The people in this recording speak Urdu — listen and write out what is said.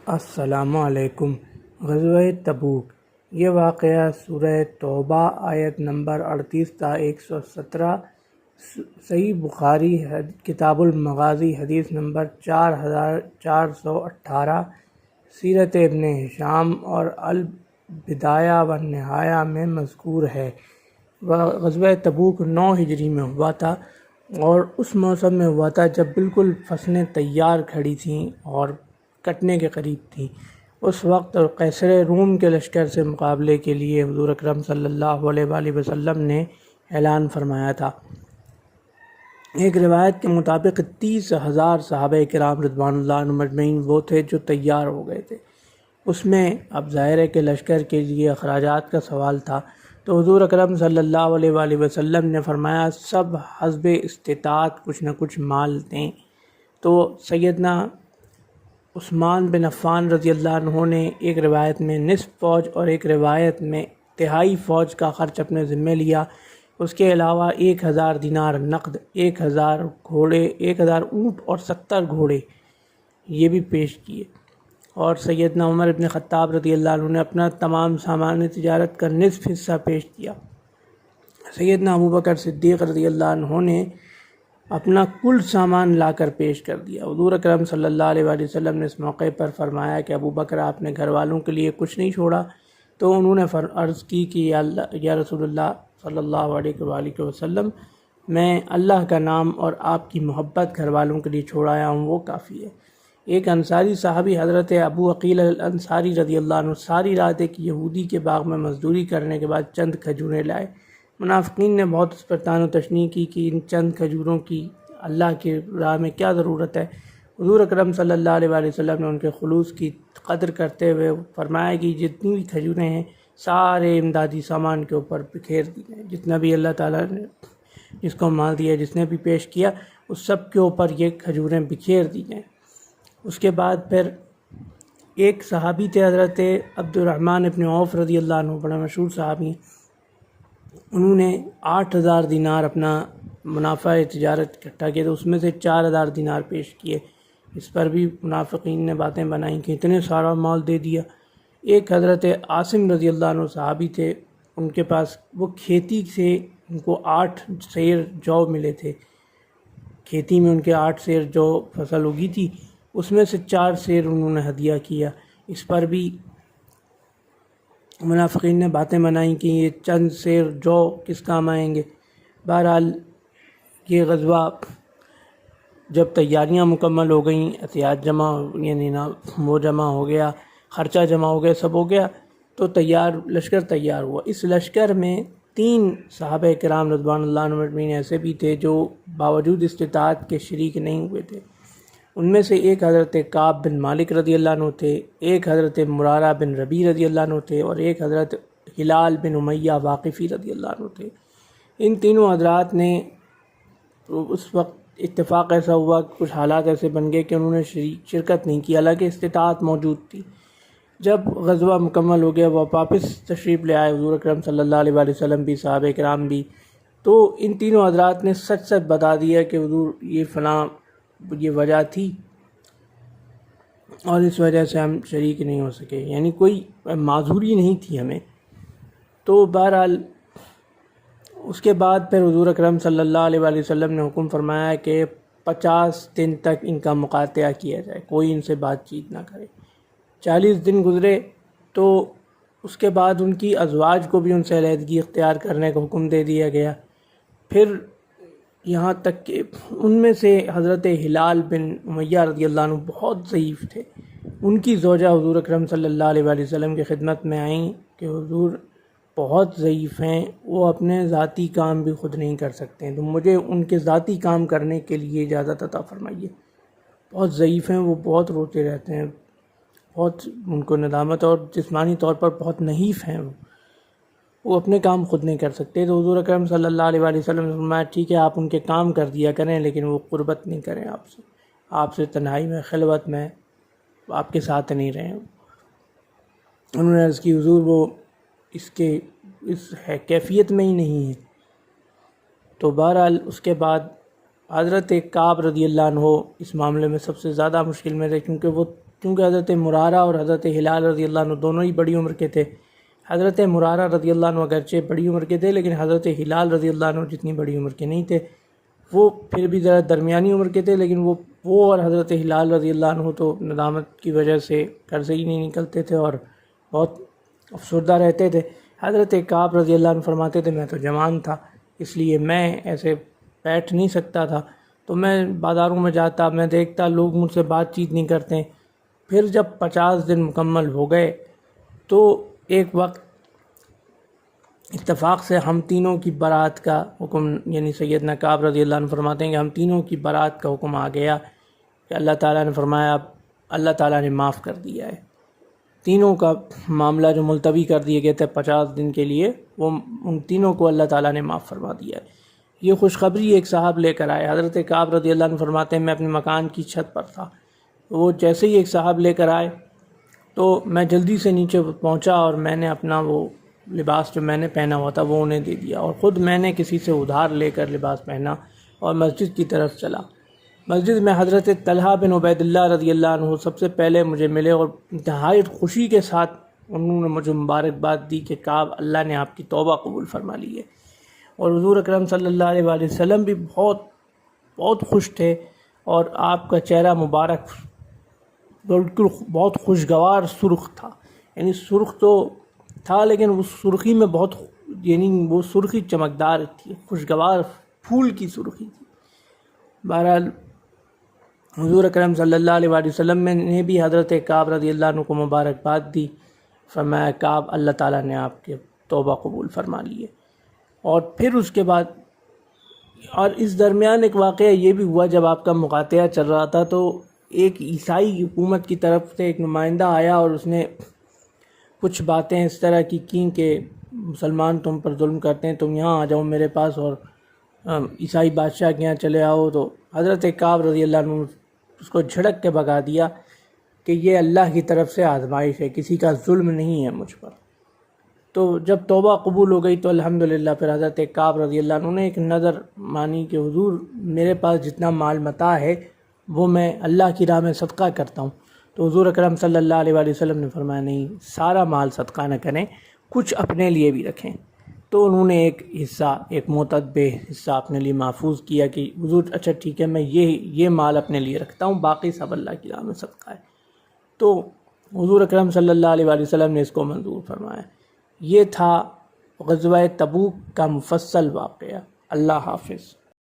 السلام علیکم۔ غزوہ تبوک، یہ واقعہ سورہ توبہ آیت نمبر 38 تا 117، صحیح بخاری کتاب المغازی حدیث نمبر 4418، سیرت ابن ہشام اور البدایہ والنہایہ میں مذکور ہے۔ غزوہ تبوک 9 ہجری میں ہوا تھا اور اس موسم میں ہوا تھا جب بالکل فصلیں تیار کھڑی تھیں اور کٹنے کے قریب تھیں۔ اس وقت قیصر روم کے لشکر سے مقابلے کے لیے حضور اکرم صلی اللہ علیہ وآلہ وسلم نے اعلان فرمایا تھا۔ ایک روایت کے مطابق 30,000 صحابہ کرام رضوان اللہ عنہم اجمعین وہ تھے جو تیار ہو گئے تھے۔ اس میں اب ظاہر ہے کہ لشکر کے لیے اخراجات کا سوال تھا، تو حضور اکرم صلی اللہ علیہ وآلہ وسلم نے فرمایا سب حسب استطاعت کچھ نہ کچھ مال دیں۔ تو سیدنا عثمان بن عفان رضی اللہ عنہ نے ایک روایت میں نصف فوج اور ایک روایت میں تہائی فوج کا خرچ اپنے ذمے لیا۔ اس کے علاوہ 1000 دینار نقد، 1000 گھوڑے، 1000 اونٹ اور 70 گھوڑے یہ بھی پیش کیے۔ اور سیدنا عمر بن خطاب رضی اللہ عنہ نے اپنا تمام سامان تجارت کا نصف حصہ پیش کیا۔ سیدنا ابوبکر صدیق رضی اللہ عنہ نے اپنا کل سامان لا کر پیش کر دیا۔ حضور اکرم صلی اللہ علیہ وآلہ وسلم نے اس موقع پر فرمایا کہ ابوبکر آپ نے گھر والوں کے لیے کچھ نہیں چھوڑا؟ تو انہوں نے عرض کی کہ یا رسول اللہ صلی اللہ علیہ وآلہ وسلم، میں اللہ کا نام اور آپ کی محبت گھر والوں کے لیے چھوڑ آیا ہوں، وہ کافی ہے۔ ایک انصاری صحابی حضرت ابو عقیل الانصاری رضی اللہ عنہ ساری رات ایک یہودی کے باغ میں مزدوری کرنے کے بعد چند کھجوریں لائے۔ منافقین نے بہت اس پر طعن و تشنیع کی کہ ان چند کھجوروں کی اللہ کی راہ میں کیا ضرورت ہے۔ حضور اکرم صلی اللہ علیہ وآلہ وسلم نے ان کے خلوص کی قدر کرتے ہوئے فرمایا کہ جتنی بھی کھجوریں ہیں سارے امدادی سامان کے اوپر بکھیر دی جائیں، جتنا بھی اللہ تعالیٰ نے جس کو مال دیا، جس نے بھی پیش کیا، اس سب کے اوپر یہ کھجوریں بکھیر دی جائیں۔ اس کے بعد پھر ایک صحابی تھے حضرت عبد الرحمن ابن عوف رضی اللہ عنہ، بڑا مشہور صحابی ہیں۔ انہوں نے 8000 دینار اپنا منافع تجارت اکٹھا کیا، تو اس میں سے 4000 دینار پیش کیے۔ اس پر بھی منافقین نے باتیں بنائیں کہ اتنے سارا مال دے دیا۔ ایک حضرت عاصم رضی اللہ عنہ صحابی تھے، ان کے پاس وہ کھیتی سے ان کو 8 سیر جو ملے تھے، کھیتی میں ان کے 8 سیر جو فصل اگی تھی، اس میں سے 4 سیر انہوں نے ہدیہ کیا۔ اس پر بھی منافقین نے باتیں بنائیں کہ یہ چند سیر جو کس کام آئیں گے۔ بہرحال یہ غزوہ جب تیاریاں مکمل ہو گئیں، احتیاط جمع یعنی وہ جمع ہو گیا، خرچہ جمع ہو گیا، سب ہو گیا، تو لشکر تیار ہوا۔ اس لشکر میں 3 صحابہ کرام رضوان اللہ عنہم اجمعین ایسے بھی تھے جو باوجود استطاعت کے شریک نہیں ہوئے تھے۔ ان میں سے ایک حضرت کعب بن مالک رضی اللہ عنہ تھے، ایک حضرت مرارہ بن ربیع رضی اللہ عنہ تھے، اور ایک حضرت ہلال بن امیہ واقفی رضی اللہ عنہ تھے۔ ان تینوں حضرات نے اس وقت اتفاق ایسا ہوا کہ کچھ حالات ایسے بن گئے کہ انہوں نے شرکت نہیں کی، حالانکہ استطاعت موجود تھی۔ جب غزوہ مکمل ہو گیا، وہ واپس تشریف لے آئے، حضور اکرم صلی اللہ علیہ وآلہ وسلم بھی، صحابہ کرام بھی، تو ان تینوں حضرات نے سچ سچ بتا دیا کہ حضور یہ فلاں یہ وجہ تھی اور اس وجہ سے ہم شریک نہیں ہو سکے، یعنی کوئی معذوری نہیں تھی ہمیں۔ تو بہرحال اس کے بعد پھر حضور اکرم صلی اللہ علیہ وآلہ وسلم نے حکم فرمایا کہ 50 دن تک ان کا مقاطعہ کیا جائے، کوئی ان سے بات چیت نہ کرے۔ 40 دن گزرے تو اس کے بعد ان کی ازواج کو بھی ان سے علیحدگی اختیار کرنے کا حکم دے دیا گیا۔ پھر یہاں تک کہ ان میں سے حضرت ہلال بن امیہ رضی اللہ عنہ بہت ضعیف تھے۔ ان کی زوجہ حضور اکرم صلی اللہ علیہ وآلہ وسلم کی خدمت میں آئیں کہ حضور بہت ضعیف ہیں، وہ اپنے ذاتی کام بھی خود نہیں کر سکتے ہیں، تو مجھے ان کے ذاتی کام کرنے کے لیے اجازت عطا فرمائیے۔ بہت ضعیف ہیں، وہ بہت روتے رہتے ہیں، بہت ان کو ندامت، اور جسمانی طور پر بہت نحیف ہیں، وہ اپنے کام خود نہیں کر سکتے۔ تو حضور اکرم صلی اللہ علیہ وآلہ وسلم نے فرمایا ٹھیک ہے، آپ ان کے کام کر دیا کریں، لیکن وہ قربت نہیں کریں آپ سے تنہائی میں، خلوت میں آپ کے ساتھ نہیں رہیں۔ انہوں نے عرض کی حضور وہ اس کیفیت میں ہی نہیں ہے۔ تو بہرحال اس کے بعد حضرت کعب رضی اللہ عنہ اس معاملے میں سب سے زیادہ مشکل میں تھے، کیونکہ وہ کیونکہ حضرت مرارہ اور حضرت ہلال رضی اللہ عنہ دونوں ہی بڑی عمر کے تھے۔ حضرت مرارہ رضی اللہ عنہ اگرچہ بڑی عمر کے تھے لیکن حضرت ہلال رضی اللہ عنہ جتنی بڑی عمر کے نہیں تھے، وہ پھر بھی ذرا درمیانی عمر کے تھے، لیکن وہ اور حضرت ہلال رضی اللہ عنہ تو ندامت کی وجہ سے گھر سے ہی نہیں نکلتے تھے اور بہت افسردہ رہتے تھے۔ حضرت کعب رضی اللہ عنہ فرماتے تھے میں تو جوان تھا، اس لیے میں ایسے بیٹھ نہیں سکتا تھا، تو میں بازاروں میں جاتا، میں دیکھتا لوگ مجھ سے بات چیت نہیں کرتے۔ پھر جب 50 دن مکمل ہو گئے تو ایک وقت اتفاق سے ہم تینوں کی برات کا حکم، یعنی سیدنا کعب رضی اللہ عنہ فرماتے ہیں کہ ہم تینوں کی برات کا حکم آ گیا کہ اللہ تعالیٰ نے فرمایا اب اللہ تعالیٰ نے معاف کر دیا ہے۔ تینوں کا معاملہ جو ملتوی کر دیے گئے تھے 50 دن کے لیے، وہ ان تینوں کو اللہ تعالیٰ نے معاف فرما دیا ہے۔ یہ خوشخبری ایک صاحب لے کر آئے۔ حضرت کعب رضی اللہ عنہ فرماتے ہیں میں اپنے مکان کی چھت پر تھا، وہ جیسے ہی ایک صاحب لے کر آئے تو میں جلدی سے نیچے پہنچا اور میں نے اپنا وہ لباس جو میں نے پہنا ہوا تھا وہ انہیں دے دیا، اور خود میں نے کسی سے ادھار لے کر لباس پہنا اور مسجد کی طرف چلا۔ مسجد میں حضرت طلحہ بن عبید اللہ رضی اللہ عنہ سب سے پہلے مجھے ملے اور انتہائی خوشی کے ساتھ انہوں نے مجھے مبارکباد دی کہ کعب اللہ نے آپ کی توبہ قبول فرما لی ہے۔ اور حضور اکرم صلی اللہ علیہ وآلہ وسلم بھی بہت خوش تھے، اور آپ کا چہرہ مبارک بالکل بہت خوشگوار سرخ تھا، یعنی سرخ تو تھا لیکن اس سرخی میں بہت، یعنی وہ سرخی چمکدار تھی، خوشگوار پھول کی سرخی تھی۔ بہرحال حضور اکرم صلی اللہ علیہ وآلہ وسلم نے بھی حضرت کعب رضی اللہ عنہ کو مبارکباد دی، فرمایا کعب اللہ تعالیٰ نے آپ کے توبہ قبول فرما لی ہے۔ اور پھر اس کے بعد، اور اس درمیان ایک واقعہ یہ بھی ہوا، جب آپ کا مقاطعہ چل رہا تھا تو ایک عیسائی حکومت کی طرف سے ایک نمائندہ آیا اور اس نے کچھ باتیں اس طرح کی کیں کہ مسلمان تم پر ظلم کرتے ہیں، تم یہاں آ جاؤ میرے پاس اور عیسائی بادشاہ کے یہاں چلے آؤ۔ تو حضرت کعب رضی اللہ عنہ اس کو جھڑک کے بھگا دیا کہ یہ اللہ کی طرف سے آزمائش ہے، کسی کا ظلم نہیں ہے مجھ پر۔ تو جب توبہ قبول ہو گئی تو الحمدللہ پھر حضرت کعب رضی اللہ عنہ نے ایک نظر مانی کہ حضور میرے پاس جتنا مال متاع ہے وہ میں اللہ کی راہ میں صدقہ کرتا ہوں۔ تو حضور اکرم صلی اللہ علیہ وآلہ وسلم نے فرمایا نہیں، سارا مال صدقہ نہ کریں، کچھ اپنے لیے بھی رکھیں۔ تو انہوں نے ایک حصہ، ایک معتدب حصہ اپنے لیے محفوظ کیا کہ حضور اچھا ٹھیک ہے میں یہ مال اپنے لیے رکھتا ہوں، باقی سب اللہ کی راہ میں صدقہ ہے۔ تو حضور اکرم صلی اللہ علیہ وآلہ وسلم نے اس کو منظور فرمایا۔ یہ تھا غزوہ تبوک کا مفصل واقعہ۔ اللہ حافظ۔